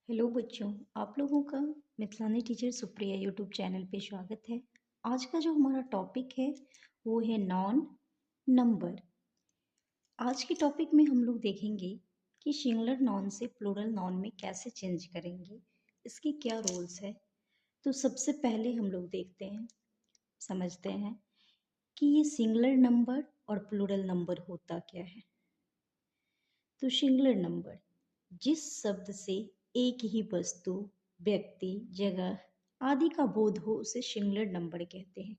Hello बच्चों, आप लोगों का मिथिलानी टीचर सुप्रिया यूट्यूब चैनल पे स्वागत है। आज का जो हमारा टॉपिक है वो है नॉन नंबर। आज के टॉपिक में हम लोग देखेंगे कि सिंगुलर नॉन से प्लूरल नॉन में कैसे चेंज करेंगे, इसके क्या रूल्स है। तो सबसे पहले हम लोग देखते हैं, समझते हैं कि ये सिंगुलर नंबर और प्लूरल नंबर होता क्या है। तो सिंगुलर नंबर जिस शब्द से एक ही वस्तु, व्यक्ति, जगह आदि का बोध हो उसे सिंगुलर नंबर कहते हैं।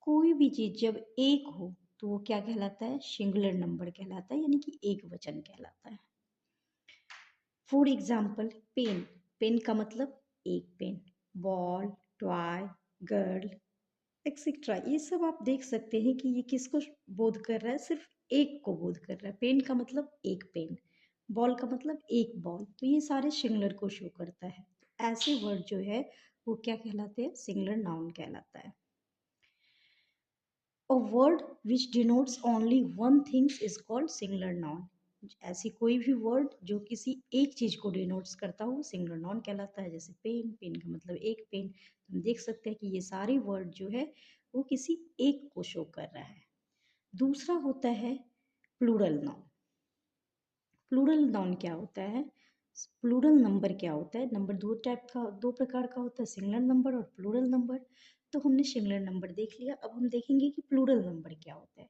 कोई भी चीज जब एक हो तो वो क्या कहलाता है? सिंगुलर नंबर कहलाता है, यानी कि एक वचन कहलाता है। फॉर एग्जाम्पल पेन, पेन का मतलब एक pen. Ball, toy, girl, etcetera, ये सब आप देख सकते हैं कि ये किसको बोध कर रहा है? सिर्फ एक को बोध कर रहा है। पेन का मतलब एक पेन, बॉल का मतलब एक बॉल, तो ये सारे सिंगुलर को शो करता है। ऐसे वर्ड जो है वो क्या कहलाते हैं? सिंगुलर नाउन कहलाता है। A word which denotes only one thing is called singular noun. ऐसी कोई भी वर्ड जो किसी एक चीज को डिनोट्स करता हो सिंगुलर नाउन कहलाता है। जैसे पेन, पेन का मतलब एक पेन। हम देख सकते हैं कि ये सारे वर्ड जो है वो किसी एक को शो कर रहा है। दूसरा होता है प्लूरल नाउन। प्लूरल नाउन क्या होता है? प्लूरल नंबर क्या होता है? नंबर दो प्रकार का होता है, सिंगुलर नंबर और प्लूरल नंबर। तो हमने सिंगुलर नंबर देख लिया, अब हम देखेंगे कि प्लूरल नंबर क्या होता है।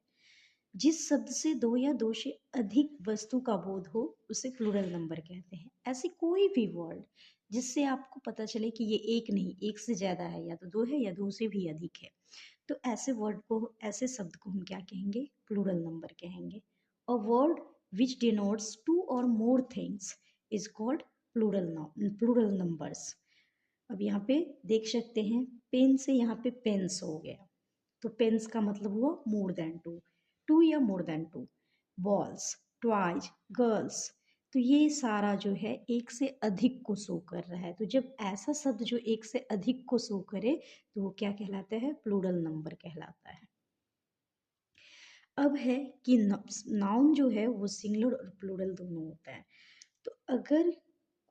जिस शब्द से दो या दो से अधिक वस्तु का बोध हो उसे प्लूरल नंबर कहते हैं। ऐसी कोई भी वर्ड जिससे आपको पता चले कि ये एक नहीं, एक से ज्यादा है, या तो दो है या दो से भी अधिक है, तो ऐसे वर्ड को, ऐसे शब्द को हम क्या कहेंगे? प्लूरल नंबर कहेंगे। A word which denotes two or more things is called plural numbers. अब यहाँ पे देख सकते हैं, पेन से यहाँ पे पेन्स हो गया, तो पेन्स का मतलब हुआ मोर देन टू, टू या more than two. Balls, toys, girls, तो ये सारा जो है एक से अधिक को शो कर रहा है। तो जब ऐसा शब्द जो एक से अधिक को शो करे तो वो क्या कहलाता है? प्लूरल नंबर कहलाता है। अब है कि नाउन जो है वो सिंगुलर और प्लूरल दोनों होता है। तो अगर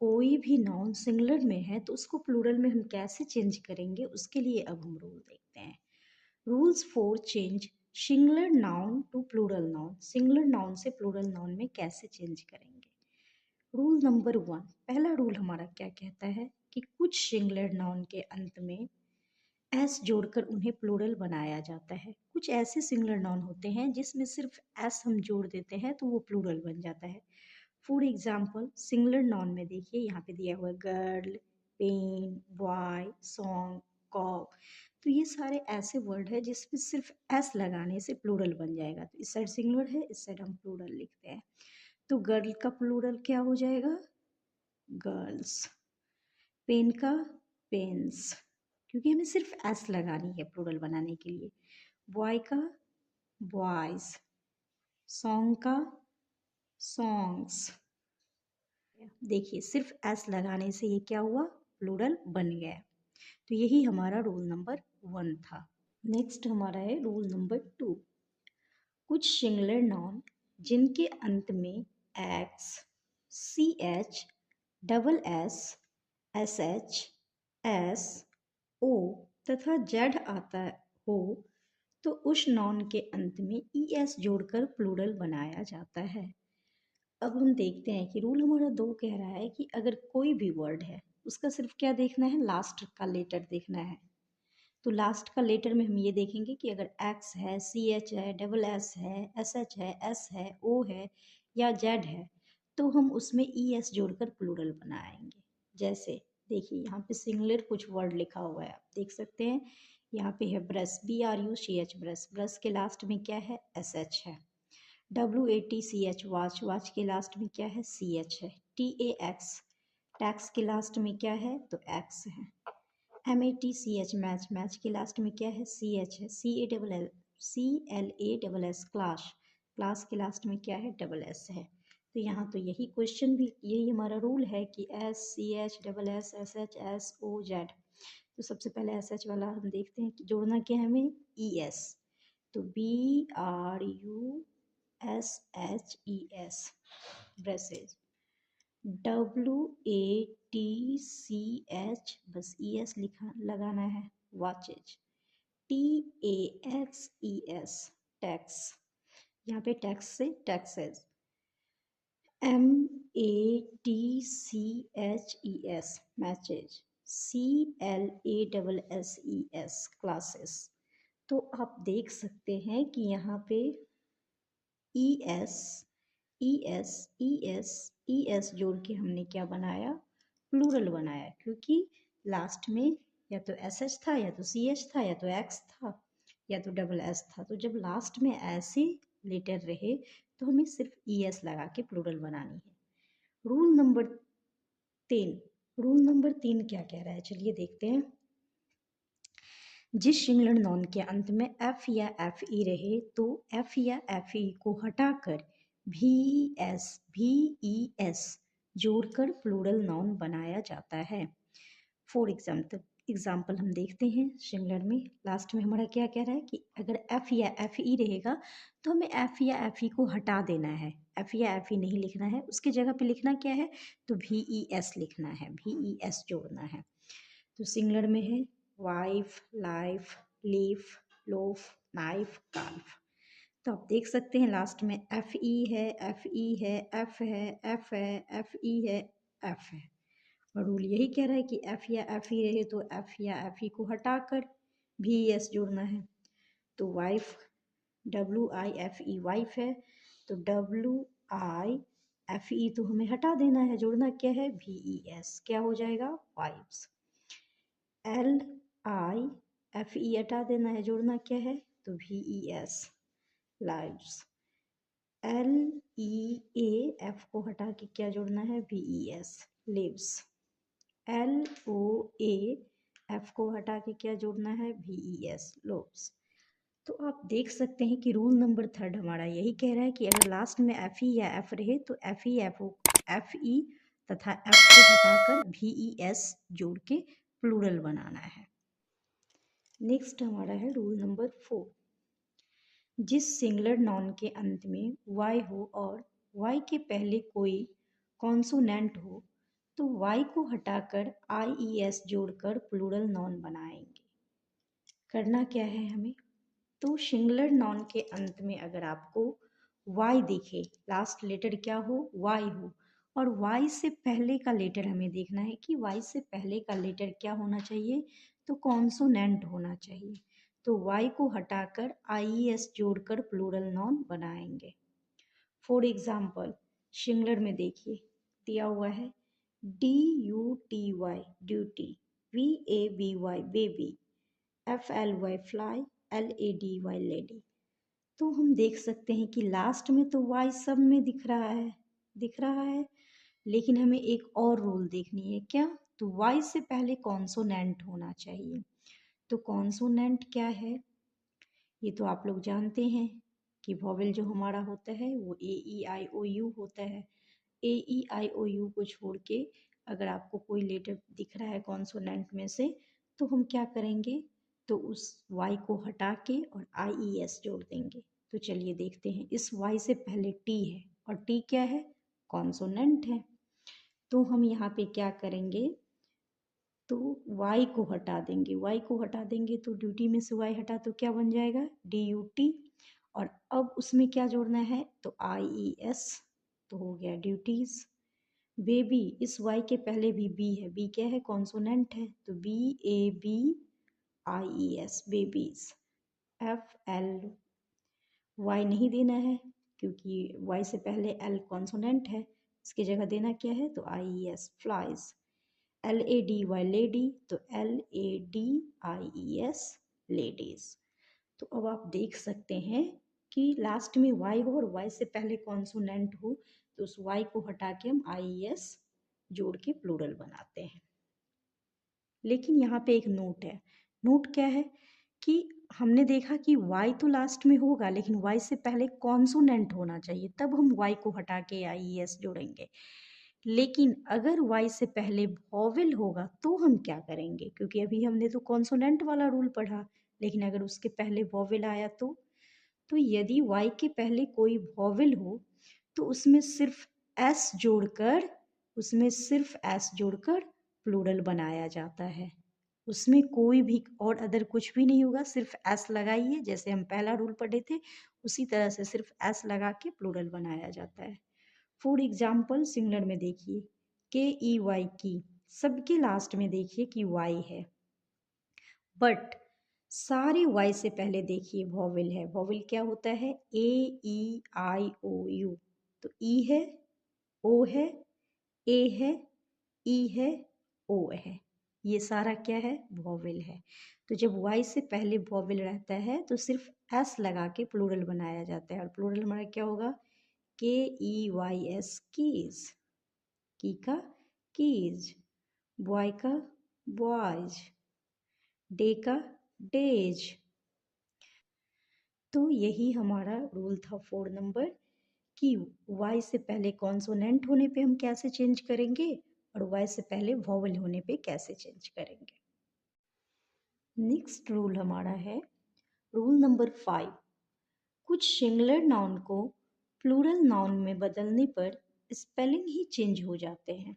कोई भी नाउन सिंगुलर में है तो उसको प्लूरल में हम कैसे चेंज करेंगे, उसके लिए अब हम रूल देखते हैं। Rules for change singular noun to plural noun. Singular noun से प्लूरल नाउन में कैसे चेंज करेंगे? रूल नंबर 1, पहला रूल हमारा क्या कहता है कि कुछ सिंगुलर नाउन के अंत में एस जोड़कर उन्हें प्लूरल बनाया जाता है। कुछ ऐसे सिंगुलर नाउन होते हैं जिसमें सिर्फ एस हम जोड़ देते हैं तो वो प्लूरल बन जाता है। फॉर एग्जाम्पल सिंगुलर नाउन में देखिए, यहाँ पे दिया हुआ है girl, pen, boy, song, cock. तो ये सारे ऐसे वर्ड है जिसमें सिर्फ एस लगाने से प्लूरल बन जाएगा। तो इस साइड सिंगुलर है, इस साइड हम प्लूरल लिखते हैं। तो गर्ल का प्लूरल क्या हो जाएगा? गर्ल्स। पेन का पेन्स, क्योंकि हमें सिर्फ एस लगानी है प्लूरल बनाने के लिए। बॉय का बॉयज, सॉन्ग का सॉन्ग्स। देखिए सिर्फ एस लगाने से ये क्या हुआ? प्लूरल बन गया। तो यही हमारा रूल नंबर 1 था। नेक्स्ट हमारा है रूल नंबर 2। कुछ सिंगुलर नाउन जिनके अंत में X, C H, double S, S H, S, O तथा जेड आता हो तो उस नाउन के अंत में ई एस जोड़कर प्लूरल बनाया जाता है। अब हम देखते हैं कि रूल हमारा 2 कह रहा है कि अगर कोई भी वर्ड है उसका सिर्फ क्या देखना है? लास्ट का लेटर देखना है। तो लास्ट का लेटर में हम ये देखेंगे कि अगर एक्स है, सी एच है, डबल एस है, एस एच है, एस है, ओ है या जेड है, तो हम उसमें ई एस जोड़कर प्लूरल बनाएंगे। जैसे देखिए यहाँ पे सिंगुलर कुछ वर्ड लिखा हुआ है, आप देख सकते हैं। यहाँ पे है brush, B R U S H brush, brush के लास्ट में क्या है? एस एच है। W A T C H watch, watch के लास्ट में क्या है? सी एच है। टी ए एक्स, टैक्स के लास्ट में क्या है? तो एक्स है। M A T C H match, match के लास्ट में क्या है? सी एच है। C L A double S class, class के लास्ट में क्या है? डबल एस है। तो यहाँ तो यही क्वेश्चन भी, यही हमारा रूल है कि S, C H, double S, S H, S, O, Z. तो सबसे पहले एस एच वाला हम देखते हैं कि जोड़ना क्या है हमें? E S. तो B R U S H E S, brushes. WATCH, बस ES लिखा लगाना है, वॉचेज। TAXES, टैक्स, यहाँ पे टैक्स से taxes. MATCHES, matches. CLASSES, classes. तो आप देख सकते हैं कि यहाँ पे ES ES ES ES जोड़ के हमने क्या बनाया, प्लूरल बनाया, क्योंकि लास्ट में या तो SH था, या तो CH था, या तो X था, या तो डबल S था। तो जब लास्ट में ऐसे लेटर रहे तो हमें सिर्फ ES लगा के प्लूरल बनानी है। रूल नंबर 3, रूल नंबर 3 क्या कह रहा है, चलिए देखते हैं। जिस सिंगुलर नाउन के अंत में एफ या एफ ई रहे तो एफ या एफ ई को हटाकर भी ई एस जोड़कर प्लूरल नाउन बनाया जाता है। फॉर एग्जाम्पल हम देखते हैं सिंगुलर में लास्ट में हमारा क्या कह रहा है कि अगर एफ या एफ ई रहेगा तो हमें एफ या एफ ई को हटा देना है, एफ या एफ ई नहीं लिखना है, उसकी जगह पे लिखना क्या है, तो भी ई एस लिखना है, भी ई एस जोड़ना है। तो सिंगुलर में है wife, life, leaf, loaf, knife, काल्फ। तो आप देख सकते हैं लास्ट में एफ ई है, एफ ई है, एफ है, एफ है, एफ ई है, एफ है। और रूल यही कह रहा है कि एफ या एफ ई रहे तो एफ या एफ ई को हटाकर भी एस जोड़ना है। तो वाइफ, WIFE, वाइफ है, तो WIFE तो हमें हटा देना है, जोड़ना क्या है, VES, क्या हो जाएगा, वाइफ्स। LIFE हटा देना है, जोड़ना क्या है, तो VES, लाइव्स। LEAF को हटा के क्या जोड़ना है, VES, लिव्स। LOAF को हटा के क्या जोड़ना है, VES, लोव्स। तो आप देख सकते हैं कि रूल नंबर 3 हमारा यही कह रहा है कि अगर लास्ट में एफ ई या एफ रहे तो एफ ई तथा एफ को हटाकर VES जोड़ के प्लूरल बनाना है। नेक्स्ट हमारा है रूल नंबर 4। जिस सिंगुलर नाउन के अंत में Y हो और Y के पहले कोई कॉन्सोनेंट हो तो Y को हटाकर IES जोड़कर प्लूरल नाउन बनाएंगे। करना क्या है हमें, तो सिंगुलर नाउन के अंत में अगर आपको Y दिखे, लास्ट लेटर क्या हो, Y हो, और Y से पहले का लेटर हमें देखना है कि Y से पहले का लेटर क्या होना चाहिए, तो कॉन्सोनेंट होना चाहिए। तो Y को हटाकर IES जोड़कर प्लूरल नाउन बनाएंगे। फॉर एग्जाम्पल सिंगुलर में देखिए दिया हुआ है DUTY, duty, VABY, baby, FLY, fly, LADY, lady. तो हम देख सकते हैं कि लास्ट में तो Y सब में दिख रहा है, लेकिन हमें एक और रूल देखनी है, क्या, तो Y से पहले कॉन्सोनेंट होना चाहिए। तो कॉन्सोनेंट क्या है, ये तो आप लोग जानते हैं कि वॉवेल जो हमारा होता है वो AEIOU होता है। AEIOU को छोड़ के अगर आपको कोई लेटर दिख रहा है कॉन्सोनेंट में से तो हम क्या करेंगे, तो उस Y को हटा के और IES जोड़ देंगे। तो चलिए देखते हैं, इस Y से पहले T है और T क्या है, कॉन्सोनेंट है। तो हम यहाँ पे क्या करेंगे, तो Y को हटा देंगे, Y को हटा देंगे तो ड्यूटी में से Y हटा तो क्या बन जाएगा, DUT। और अब उसमें क्या जोड़ना है, तो IES, तो हो गया ड्यूटीज। बेबी, इस Y के पहले भी B है, B क्या है, कॉन्सोनेंट है, तो BABIES, बेबीज। FLY नहीं देना है क्योंकि Y से पहले L कॉन्सोनेंट है, इसकी जगह देना क्या है, तो IES, फ्लाइज। LADY, लेडी, तो LADIES, लेडीज। तो अब आप देख सकते हैं कि लास्ट में Y हो और Y से पहले कॉन्सोनेंट हो तो उस Y को हटा के हम IES जोड़ के प्लूरल बनाते हैं। लेकिन यहाँ पे एक नोट है, नोट क्या है कि हमने देखा कि Y तो लास्ट में होगा लेकिन Y से पहले कॉन्सोनेंट होना चाहिए, तब हम Y को हटा के IES जोड़ेंगे। लेकिन अगर Y से पहले वॉवेल होगा तो हम क्या करेंगे, क्योंकि अभी हमने तो कॉन्सोनेंट वाला रूल पढ़ा, लेकिन अगर उसके पहले वॉवेल आया तो यदि Y के पहले कोई वॉवेल हो तो उसमें सिर्फ S जोड़कर उसमें सिर्फ एस जोड़कर प्लूरल बनाया जाता है। उसमें कोई भी और अदर कुछ भी नहीं होगा, सिर्फ एस लगाइए, जैसे हम पहला रूल पढ़े थे उसी तरह से सिर्फ एस लगा के प्लूरल बनाया जाता है। फॉर एग्जाम्पल सिंगुलर में देखिए के ई वाई की, सबके लास्ट में देखिए कि वाई है, बट सारे वाई से पहले देखिए वॉवेल है। वॉवेल क्या होता है? ए ई आई ओ यू। तो ई है, ओ है, ए है, ई है, ओ है, ये सारा क्या है? वॉवेल है। तो जब वाई से पहले वॉवेल रहता है तो सिर्फ एस लगा के प्लूरल बनाया जाता है, और प्लूरल हमारा क्या होगा? के ई वाई एस, कीज। की का कीज, बॉय का बॉयज, डे का डेज। तो यही हमारा रूल था 4 नंबर कि वाई से पहले कॉन्सोनेंट होने पे हम कैसे चेंज करेंगे और वाई से पहले वॉवल होने पे कैसे चेंज करेंगे। नेक्स्ट रूल हमारा है रूल नंबर 5। कुछ सिंगुलर नाउन को प्लूरल नाउन में बदलने पर स्पेलिंग ही चेंज हो जाते हैं।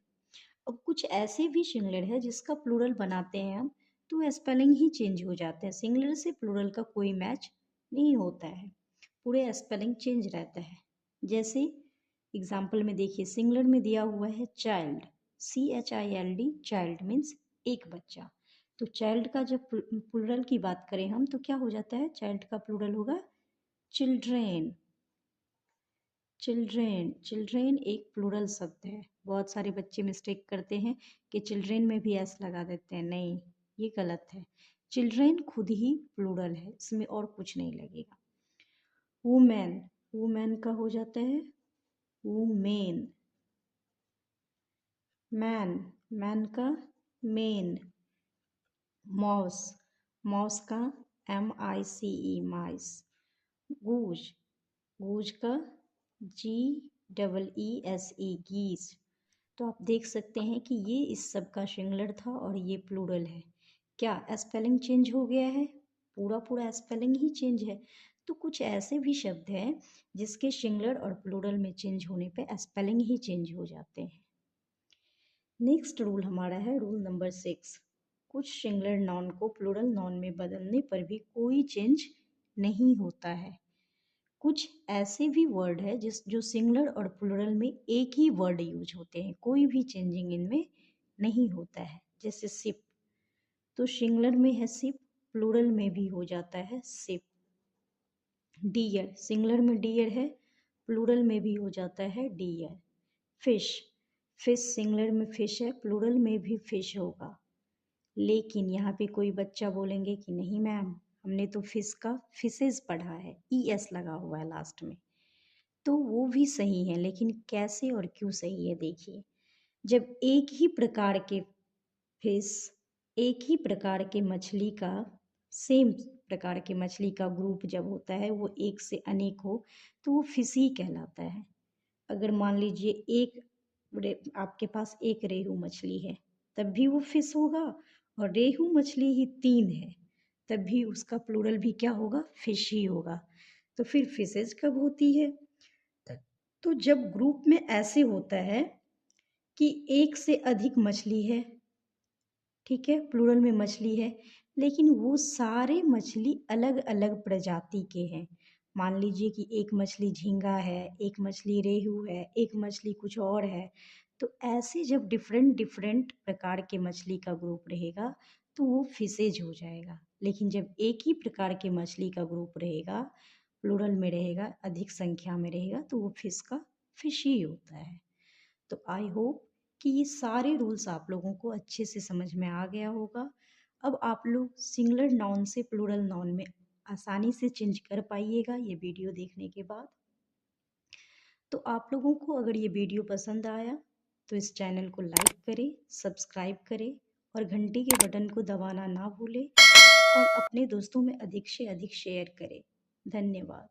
अब कुछ ऐसे भी सिंगुलर है जिसका प्लूरल बनाते हैं हम तो स्पेलिंग ही चेंज हो जाते हैं। सिंगुलर से प्लूरल का कोई मैच नहीं होता है, पूरे स्पेलिंग चेंज रहता है। जैसे एग्जाम्पल में देखिए, सिंगुलर में दिया हुआ है चाइल्ड, CHILD, चाइल्ड मीन्स एक बच्चा। तो चाइल्ड का जब प्लूरल की बात करें हम तो क्या हो जाता है? चाइल्ड का प्लूरल होगा चिल्ड्रेन। चिल्ड्रेन, चिल्ड्रेन एक प्लूरल शब्द है। बहुत सारे बच्चे मिस्टेक करते हैं कि चिल्ड्रेन में भी एस लगा देते हैं, नहीं, ये गलत है। चिल्ड्रेन खुद ही प्लूरल है, इसमें और कुछ नहीं लगेगा। वुमेन, वुमेन का हो जाता है वुमेन। मैन, मैन का मेन। माउस, माउस का MICE, माइस। गूज, गूज का GEESE, गीज। तो आप देख सकते हैं कि ये इस सब का सिंगुलर था और ये प्लूरल है। क्या स्पेलिंग चेंज हो गया है? पूरा पूरा स्पेलिंग ही चेंज है। तो कुछ ऐसे भी शब्द हैं जिसके सिंगुलर और प्लूरल में चेंज होने पे स्पेलिंग ही चेंज हो जाते हैं। नेक्स्ट रूल हमारा है रूल नंबर 6। कुछ सिंगुलर नाउन को प्लूरल नाउन में बदलने पर भी कोई चेंज नहीं होता है। कुछ ऐसे भी वर्ड है जो सिंगुलर और प्लूरल में एक ही वर्ड यूज होते हैं, कोई भी चेंजिंग इनमें नहीं होता है। जैसे सिप, तो सिंगुलर में है सिप, प्लूरल में भी हो जाता है सिप। डियर, सिंगुलर में डियर है, प्लूरल में भी हो जाता है डियर। फिश, फिश सिंगुलर में फिश है, प्लूरल में भी फिश होगा। लेकिन यहाँ पे कोई बच्चा बोलेंगे कि नहीं मैम, हमने तो फिश का फिशेज पढ़ा है, ES लगा हुआ है लास्ट में। तो वो भी सही है, लेकिन कैसे और क्यों सही है देखिए। जब एक ही प्रकार के फिश, एक ही प्रकार के मछली का, सेम प्रकार के मछली का ग्रुप जब होता है वो एक से अनेक हो तो वो फिश ही कहलाता है। अगर मान लीजिए आपके पास एक रेहू मछली है तब भी वो फिश होगा, और रेहू मछली ही 3 है तब भी उसका प्लूरल भी क्या होगा? फिश ही होगा। तो फिर फिशेज कब होती है? तो जब ग्रुप में ऐसे होता है कि एक से अधिक मछली है, ठीक है, प्लूरल में मछली है, लेकिन वो सारे मछली अलग अलग प्रजाति के हैं। मान लीजिए कि एक मछली झींगा है, एक मछली रेहू है, एक मछली कुछ और है। तो ऐसे जब डिफरेंट डिफरेंट प्रकार के मछली का ग्रुप रहेगा तो वो फिशेज हो जाएगा। लेकिन जब एक ही प्रकार के मछली का ग्रुप रहेगा, प्लूरल में रहेगा, अधिक संख्या में रहेगा, तो वो फिश का फिश ही होता है। तो आई होप कि ये सारे रूल्स आप लोगों को अच्छे से समझ में आ गया होगा। अब आप लोग सिंगुलर नाउन से प्लूरल नाउन में आसानी से चेंज कर पाइएगा ये वीडियो देखने के बाद। तो आप लोगों को अगर ये वीडियो पसंद आया तो इस चैनल को लाइक करें, सब्सक्राइब करें और घंटी के बटन को दबाना ना भूलें, और अपने दोस्तों में अधिक से अधिक शेयर करें। धन्यवाद।